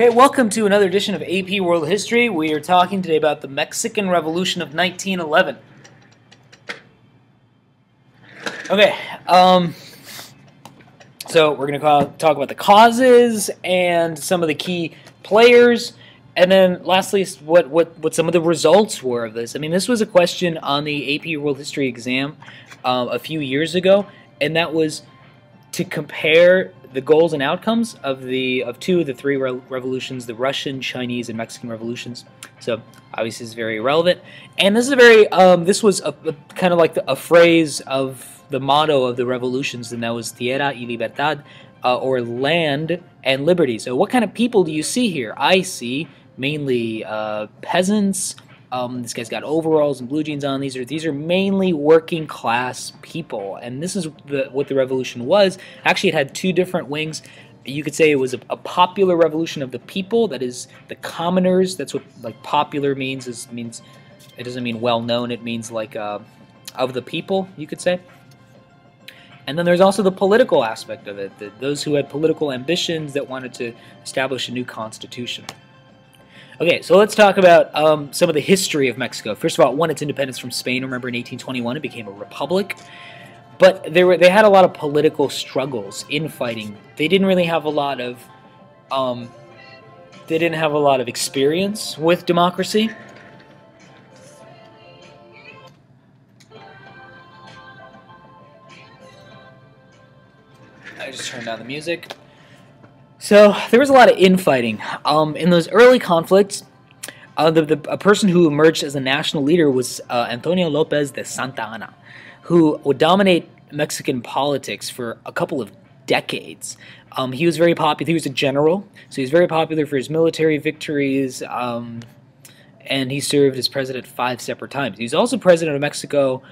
Hey, welcome to another edition of AP World History. We are talking today about the Mexican Revolution of 1911. Okay, so we're going to talk about the causes and some of the key players, and then lastly, what some of the results were of this. I mean, this was a question on the AP World History exam a few years ago, and that was to compare the goals and outcomes of two of the three revolutions, the Russian, Chinese, and Mexican revolutions. So obviously, it's very relevant. And this is a very this was a kind of like a phrase of the motto of the revolutions, and that was Tierra y Libertad, or land and liberty. So what kind of people do you see here? I see mainly peasants. This guy's got overalls and blue jeans on. These are mainly working class people, and this is what the revolution was. Actually, it had two different wings. You could say it was a popular revolution of the people, that is the commoners. That's what like popular means. It doesn't mean well known. It means like of the people, you could say. And then there's also the political aspect of it. Those who had political ambitions that wanted to establish a new constitution. Okay, so let's talk about some of the history of Mexico. First of all, it won its independence from Spain. Remember, in 1821, it became a republic. But they had a lot of political struggles, infighting. They didn't really have a lot of experience with democracy. I just turned down the music. So there was a lot of infighting. In those early conflicts, a person who emerged as a national leader was Antonio López de Santa Anna, who would dominate Mexican politics for a couple of decades. He was very popular. He was a general, so he was very popular for his military victories, and he served as president 5 separate times. He was also president of Mexico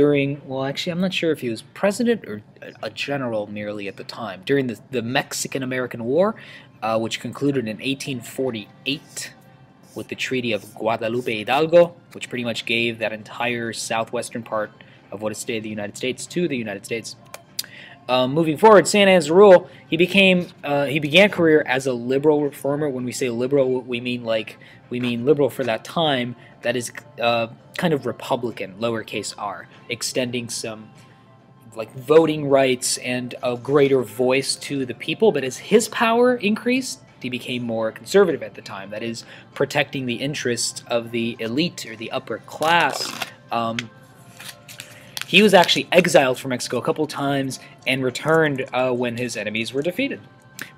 well, actually, I'm not sure if he was president or a general merely at the time, during the Mexican-American War, which concluded in 1848 with the Treaty of Guadalupe Hidalgo, which pretty much gave that entire southwestern part of what is today the United States to the United States. Moving forward, Santa Anna's rule, he began a career as a liberal reformer. When we say liberal, we mean liberal for that time. That is kind of Republican, lowercase r, extending some like voting rights and a greater voice to the people. But as his power increased, he became more conservative at the time. That is, protecting the interests of the elite or the upper class. He was actually exiled from Mexico a couple times and returned when his enemies were defeated.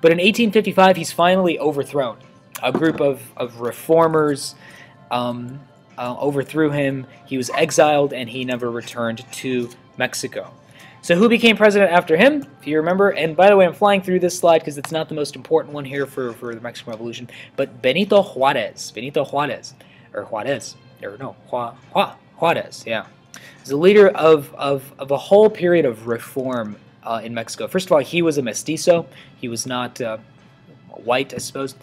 But in 1855, he's finally overthrown. A group of reformers overthrew him. He was exiled, and he never returned to Mexico. So who became president after him, if you remember? And by the way, I'm flying through this slide because it's not the most important one here for the Mexican Revolution. But Benito Juarez. Juarez, yeah. He's a leader of a whole period of reform in Mexico. First of all, he was a mestizo. He was not white, I suppose.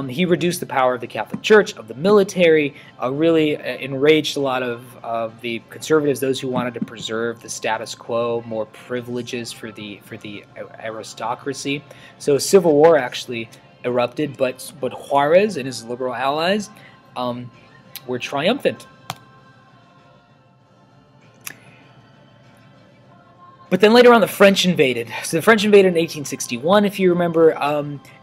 He reduced the power of the Catholic Church, of the military, really enraged a lot of the conservatives, those who wanted to preserve the status quo, more privileges for the aristocracy. So a civil war actually erupted, but Juarez and his liberal allies were triumphant. But then later on, the French invaded. So the French invaded in 1861, if you remember.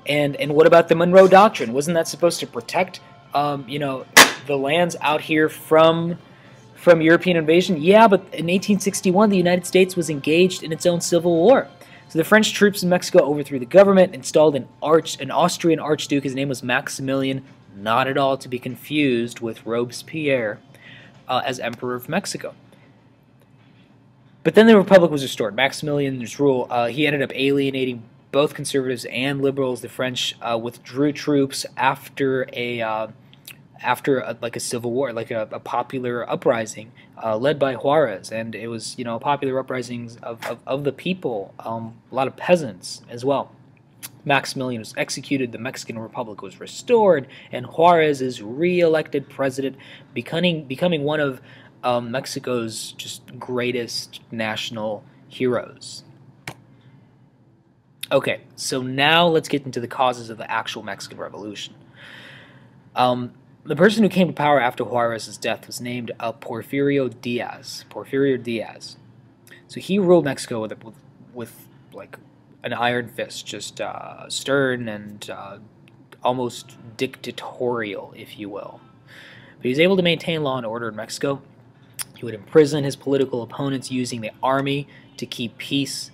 And what about the Monroe Doctrine? Wasn't that supposed to protect, the lands out here from European invasion? Yeah, but in 1861, the United States was engaged in its own civil war. So the French troops in Mexico overthrew the government, installed an Austrian archduke. His name was Maximilian, not at all to be confused with Robespierre, as Emperor of Mexico. But then the Republic was restored. Maximilian's rule, he ended up alienating both conservatives and liberals. The French withdrew troops after a civil war, like a popular uprising led by Juarez, and it was popular uprisings of the people, a lot of peasants as well. Maximilian was executed, the Mexican Republic was restored, and Juarez is re-elected president, becoming one of Mexico's just greatest national heroes. Okay, so now let's get into the causes of the actual Mexican Revolution. The person who came to power after Juarez's death was named Porfirio Diaz. Porfirio Diaz. So he ruled Mexico with like an iron fist, just stern and almost dictatorial, if you will. But he was able to maintain law and order in Mexico. He would imprison his political opponents using the army to keep peace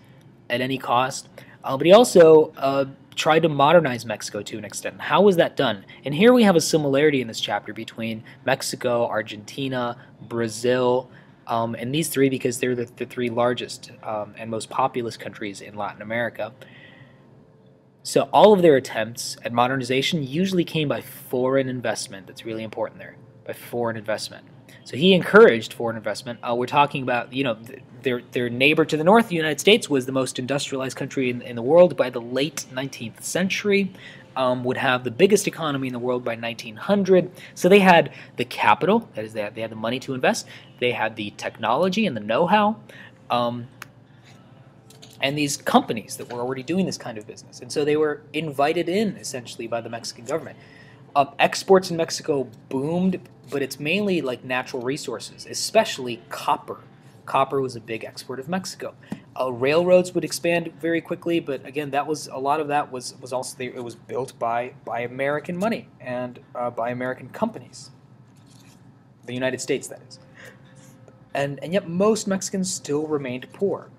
at any cost. But he also tried to modernize Mexico to an extent. How was that done? And here we have a similarity in this chapter between Mexico, Argentina, Brazil, and these three because they're the three largest and most populous countries in Latin America. So all of their attempts at modernization usually came by foreign investment. That's really important there, by foreign investment. So he encouraged foreign investment. We're talking about, their neighbor to the north, the United States, was the most industrialized country in the world by the late 19th century, would have the biggest economy in the world by 1900. So they had the capital, that is, they had the money to invest. They had the technology and the know-how, and these companies that were already doing this kind of business. And so they were invited in, essentially, by the Mexican government. Exports in Mexico boomed, but it's mainly like natural resources, especially copper. Copper was a big export of Mexico. Railroads would expand very quickly, but again, a lot of that was also it was built by American money and by American companies. The United States, that is. And yet most Mexicans still remained poor.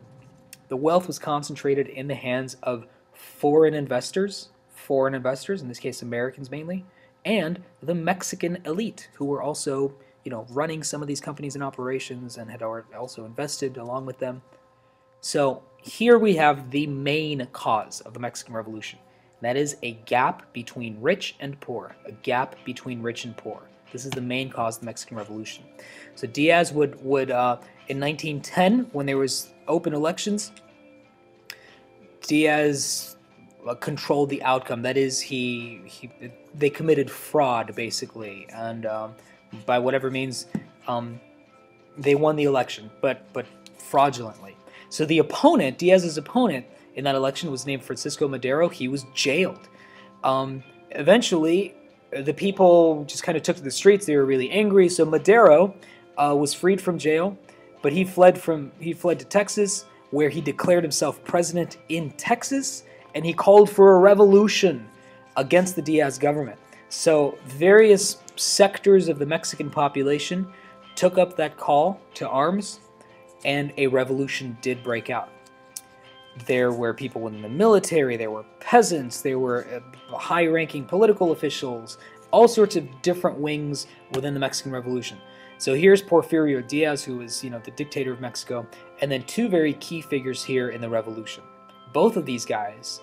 The wealth was concentrated in the hands of foreign investors, in this case Americans mainly, and the Mexican elite, who were also, running some of these companies and operations and had also invested along with them. So here we have the main cause of the Mexican Revolution. And that is a gap between rich and poor. A gap between rich and poor. This is the main cause of the Mexican Revolution. So Diaz would in 1910, when there was open elections, Diaz controlled the outcome. That is, they committed fraud, basically, and by whatever means, they won the election, but fraudulently. So the opponent, Diaz's opponent in that election, was named Francisco Madero. He was jailed. Eventually, the people just kind of took to the streets. They were really angry. So Madero was freed from jail, but he fled to Texas, where he declared himself president in Texas, and he called for a revolution against the Diaz government. So various sectors of the Mexican population took up that call to arms, and a revolution did break out. There were people in the military, there were peasants, there were high-ranking political officials, all sorts of different wings within the Mexican Revolution. So here's Porfirio Diaz, who was, the dictator of Mexico, and then two very key figures here in the revolution. Both of these guys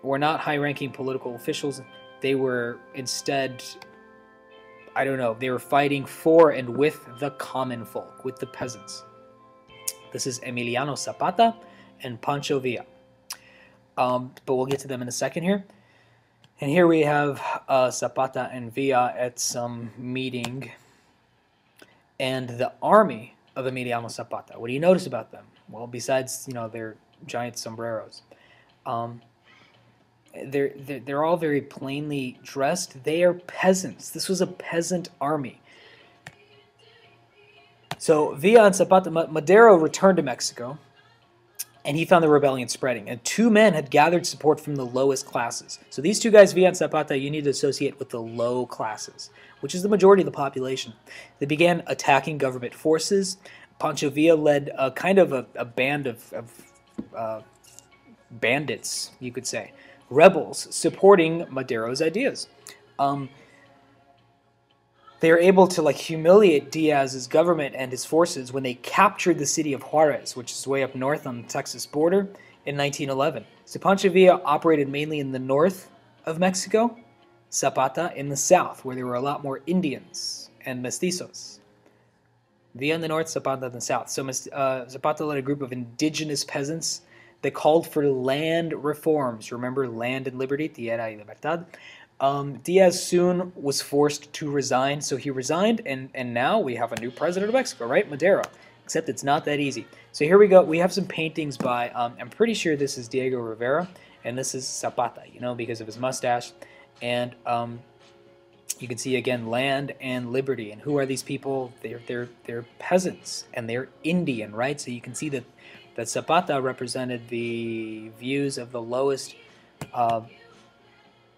were not high-ranking political officials. They were instead, they were fighting for and with the common folk, with the peasants. This is Emiliano Zapata and Pancho Villa. But we'll get to them in a second here. And here we have Zapata and Villa at some meeting. And the army of Emiliano Zapata, what do you notice about them? Well, besides, their giant sombreros, they're all very plainly dressed. They are peasants. This was a peasant army. So Villa and Zapata, Madero returned to Mexico, and he found the rebellion spreading. And two men had gathered support from the lowest classes. So these two guys, Villa and Zapata, you need to associate with the low classes, which is the majority of the population. They began attacking government forces. Pancho Villa led kind of a band of bandits, you could say, rebels supporting Madero's ideas. They were able to humiliate Diaz's government and his forces when they captured the city of Juarez, which is way up north on the Texas border, in 1911. So Pancho Villa operated mainly in the north of Mexico, Zapata in the south, where there were a lot more Indians and mestizos. Villa in the north, Zapata in the south. So Zapata led a group of indigenous peasants that called for land reforms. Remember, land and liberty, tierra y libertad. Diaz soon was forced to resign, so he resigned, and now we have a new president of Mexico, right? Madero. Except it's not that easy. So here we go. We have some paintings by, I'm pretty sure this is Diego Rivera, and this is Zapata, you know, because of his mustache. And you can see again land and liberty. And who are these people? They're peasants and they're Indian, right? So you can see that Zapata represented the views of the lowest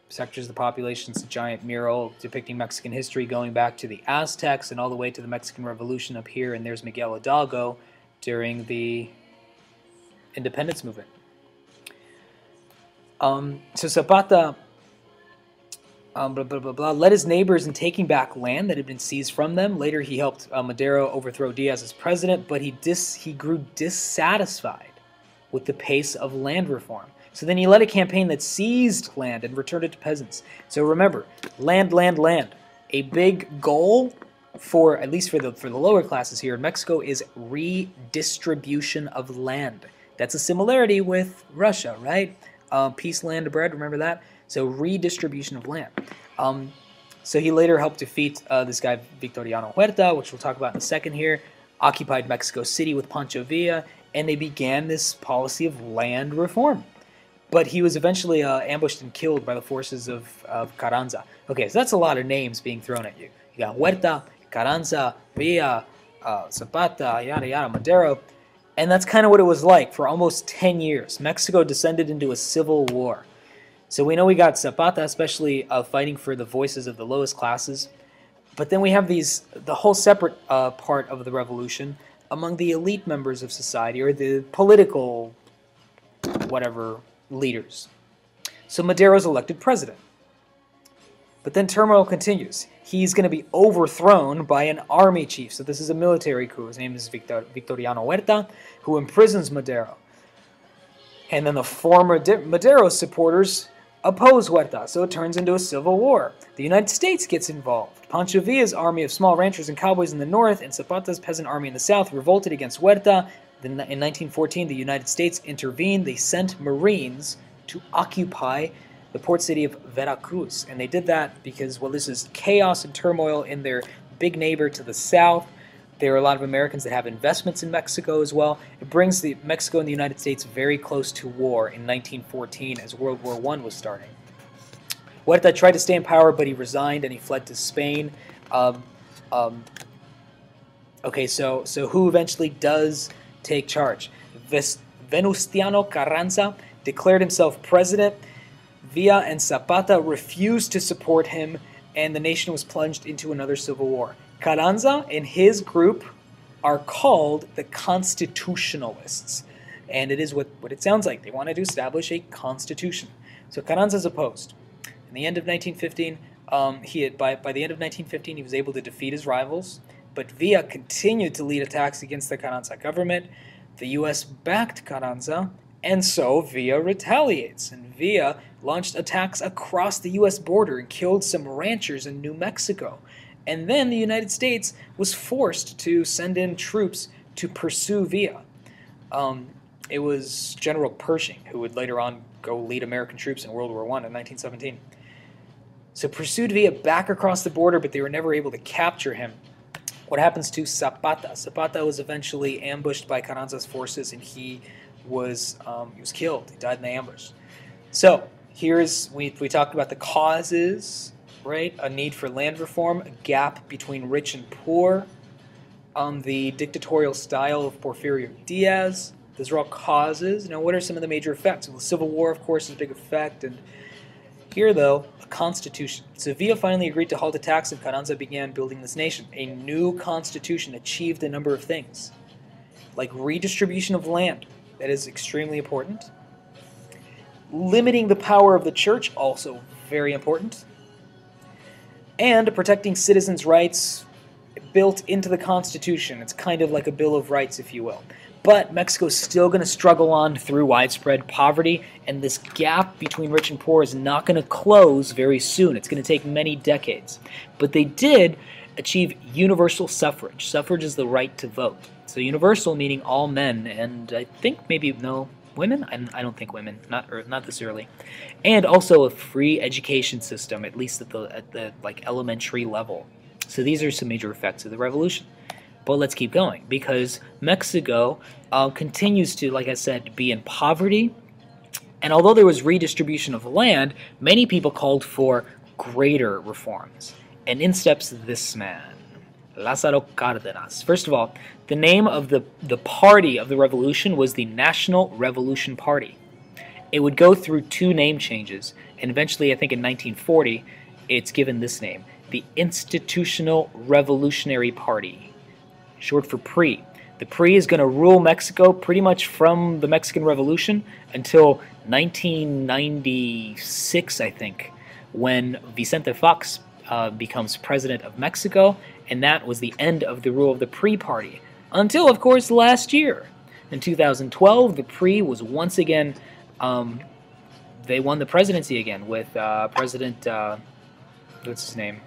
sectors of the population. It's a giant mural depicting Mexican history going back to the Aztecs and all the way to the Mexican Revolution up here. And there's Miguel Hidalgo during the independence movement. So Zapata led his neighbors in taking back land that had been seized from them. Later, he helped Madero overthrow Diaz as president, but he grew dissatisfied with the pace of land reform. So then he led a campaign that seized land and returned it to peasants. So remember, land, land, land. A big goal for, at least for the lower classes here in Mexico, is redistribution of land. That's a similarity with Russia, right? Peace, land, bread, remember that? So redistribution of land. So he later helped defeat this guy Victoriano Huerta, which we'll talk about in a second here, occupied Mexico City with Pancho Villa, and they began this policy of land reform. But he was eventually ambushed and killed by the forces of Carranza. Okay, so that's a lot of names being thrown at you. You got Huerta, Carranza, Villa, Zapata, yada yada, Madero. And that's kind of what it was like for almost 10 years. Mexico descended into a civil war. So we know we got Zapata, especially fighting for the voices of the lowest classes. But then we have the whole separate part of the revolution among the elite members of society, or the political, whatever, leaders. So Madero's elected president. But then turmoil continues. He's going to be overthrown by an army chief. So this is a military coup. His name is Victoriano Huerta, who imprisons Madero. And then the former Madero supporters oppose Huerta, so it turns into a civil war. The United States gets involved. Pancho Villa's army of small ranchers and cowboys in the north and Zapata's peasant army in the south revolted against Huerta. Then in 1914, the United States intervened. They sent Marines to occupy the port city of Veracruz. And they did that because, well, this is chaos and turmoil in their big neighbor to the south. There are a lot of Americans that have investments in Mexico as well. It brings Mexico and the United States very close to war in 1914 as World War I was starting. Huerta tried to stay in power, but he resigned and he fled to Spain. Okay, so who eventually does take charge? Venustiano Carranza declared himself president. Villa and Zapata refused to support him, and the nation was plunged into another civil war. Carranza and his group are called the Constitutionalists, and it is what it sounds like. They wanted to establish a constitution. So Carranza's opposed. In the end of 1915, by the end of 1915, he was able to defeat his rivals, but Villa continued to lead attacks against the Carranza government. The U.S. backed Carranza, and so Villa retaliates, and Villa launched attacks across the U.S. border and killed some ranchers in New Mexico. And then the United States was forced to send in troops to pursue Villa. It was General Pershing who would later on go lead American troops in World War I in 1917. So pursued Villa back across the border, but they were never able to capture him. What happens to Zapata? Zapata was eventually ambushed by Carranza's forces, and he was killed. He died in the ambush. So we talked about the causes, right? A need for land reform, a gap between rich and poor, the dictatorial style of Porfirio Diaz. Those are all causes. Now, what are some of the major effects? Well, the Civil War, of course, is a big effect. And here, though, a constitution. So Villa finally agreed to halt attacks, and Carranza began building this nation. A new constitution achieved a number of things, like redistribution of land. That is extremely important. Limiting the power of the church, also very important. And protecting citizens' rights built into the Constitution. It's kind of like a Bill of Rights, if you will. But Mexico's still going to struggle on through widespread poverty, and this gap between rich and poor is not going to close very soon. It's going to take many decades. But they did achieve universal suffrage. Suffrage is the right to vote. So universal meaning all men, and I think maybe no women. I don't think women, not this early. And also a free education system, at least at the like elementary level. So these are some major effects of the revolution. But let's keep going, because Mexico continues to, like I said, be in poverty. And although there was redistribution of land, many people called for greater reforms. And in steps this man, Lázaro Cárdenas. First of all, the name of the party of the revolution was the National Revolution Party. It would go through 2 name changes, and eventually, I think in 1940, it's given this name, the Institutional Revolutionary Party, short for PRI. The PRI is going to rule Mexico pretty much from the Mexican Revolution until 1996, I think, when Vicente Fox becomes president of Mexico, and that was the end of the rule of the PRI party. Until, of course, last year. In 2012, the PRI was once again, they won the presidency again with President, what's his name?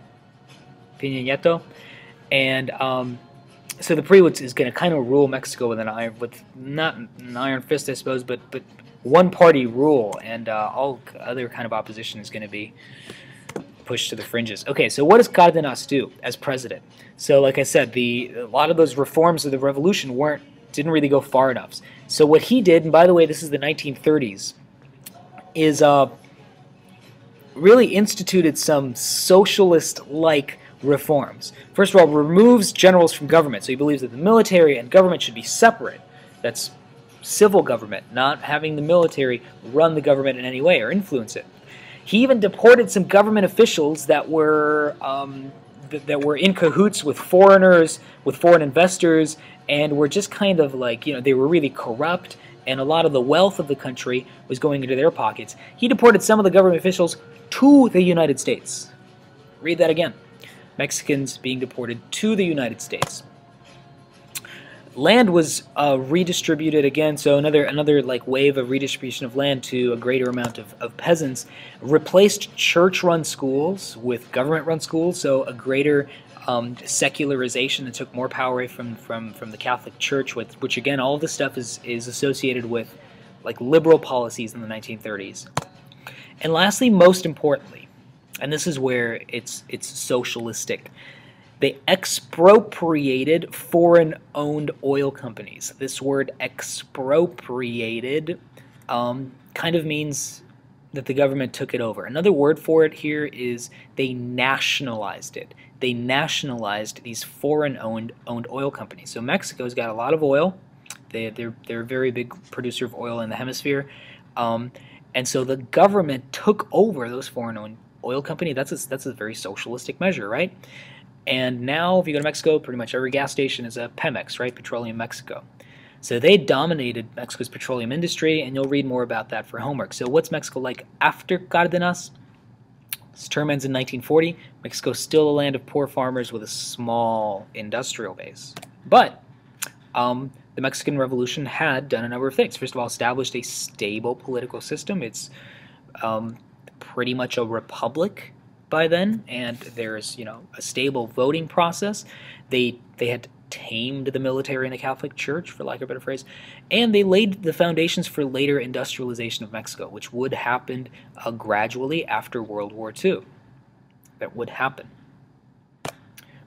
Peña Nieto. And so the PRI is going to kind of rule Mexico with not an iron fist, I suppose, but one-party rule, and all other kind of opposition is going to be pushed to the fringes. Okay, so what does Cárdenas do as president? So, like I said, a lot of those reforms of the revolution didn't really go far enough. So what he did, and by the way, this is the 1930s, is really instituted some socialist-like reforms. First of all, removes generals from government. So he believes that the military and government should be separate. That's civil government, not having the military run the government in any way or influence it. He even deported some government officials that were in cahoots with foreigners, with foreign investors, and were just kind of like, they were really corrupt, and a lot of the wealth of the country was going into their pockets. He deported some of the government officials to the United States. Read that again. Mexicans being deported to the United States. Land was redistributed again, so another like wave of redistribution of land to a greater amount of peasants. Replaced church-run schools with government-run schools, so a greater secularization that took more power away from the Catholic Church, which again, all of this stuff is associated with like liberal policies in the 1930s. And lastly, most importantly, and this is where it's socialistic, they expropriated foreign-owned oil companies. This word expropriated kind of means that the government took it over. Another word for it here is they nationalized it. They nationalized these foreign-owned oil companies. So Mexico's got a lot of oil. They're a very big producer of oil in the hemisphere. And so the government took over those foreign-owned oil companies. That's a very socialistic measure, right? And now, if you go to Mexico, pretty much every gas station is a Pemex, right? Petroleum Mexico. So they dominated Mexico's petroleum industry, and you'll read more about that for homework. So what's Mexico like after Cárdenas? His term ends in 1940. Mexico's still a land of poor farmers with a small industrial base. But the Mexican Revolution had done a number of things. First of all, established a stable political system. It's pretty much a republic by then, and there's a stable voting process. They had tamed the military and the Catholic Church, for lack of a better phrase, and they laid the foundations for later industrialization of Mexico, which would happen gradually after World War II. That would happen.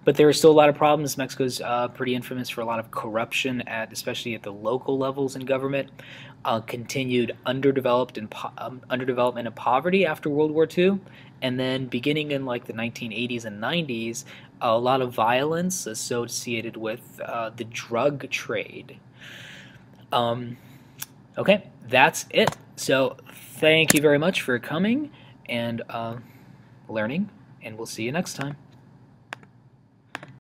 But there are still a lot of problems. Mexico's pretty infamous for a lot of corruption, especially at the local levels in government. Continued underdevelopment and poverty after World War II. And then beginning in like the 1980s and 90s, a lot of violence associated with the drug trade. Okay, that's it. So thank you very much for coming and learning, and we'll see you next time.